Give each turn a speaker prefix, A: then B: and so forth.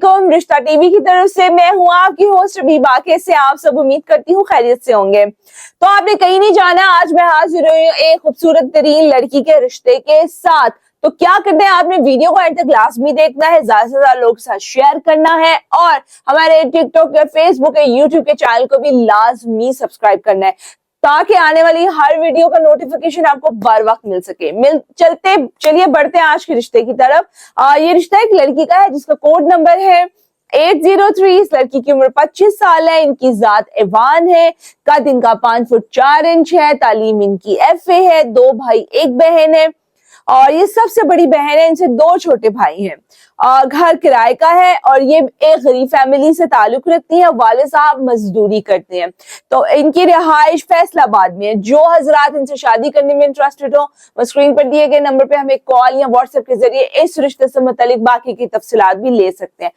A: अस्सलामुअलैकुम, रिश्ता टीवी की तरफ से मैं हूँ आपकी होस्ट रबीबा। कैसे आप सब, उम्मीद करती हूँ खैरियत से होंगे। तो आपने कहीं नहीं जाना, आज मैं हाजिर हुई हूँ एक खूबसूरत तरीन लड़की के रिश्ते के साथ। तो क्या करना है, आपने वीडियो को एंड तक लाजमी देखना है, ज्यादा से ज्यादा लोग के साथ शेयर करना है और हमारे टिकटॉक या फेसबुक या यूट्यूब के चैनल को भी लाजमी सब्सक्राइब करना है ताकि आने वाली हर वीडियो का नोटिफिकेशन आपको बर वक्त मिल सके। चलिए बढ़ते हैं आज के रिश्ते की तरफ। ये रिश्ता एक लड़की का है जिसका कोड नंबर है 803। इस लड़की की उम्र 25 साल है। इनकी जात एवान है। कद इनका 5 फुट 4 इंच है। तालीम इनकी FA है। 2 भाई 1 बहन है और ये सबसे बड़ी बहन है। इनसे 2 छोटे भाई हैं। घर किराए का है और ये एक गरीब फैमिली से ताल्लुक रखती है। वाले साहब मजदूरी करते हैं। तो इनकी रिहाइश फैसलाबाद में है। जो हजरात इनसे शादी करने में इंटरेस्टेड हो, वो स्क्रीन पर दिए गए नंबर पे हमें कॉल या व्हाट्सएप के जरिए इस रिश्ते से मुतालिक बाकी की तफसीलात भी ले सकते हैं।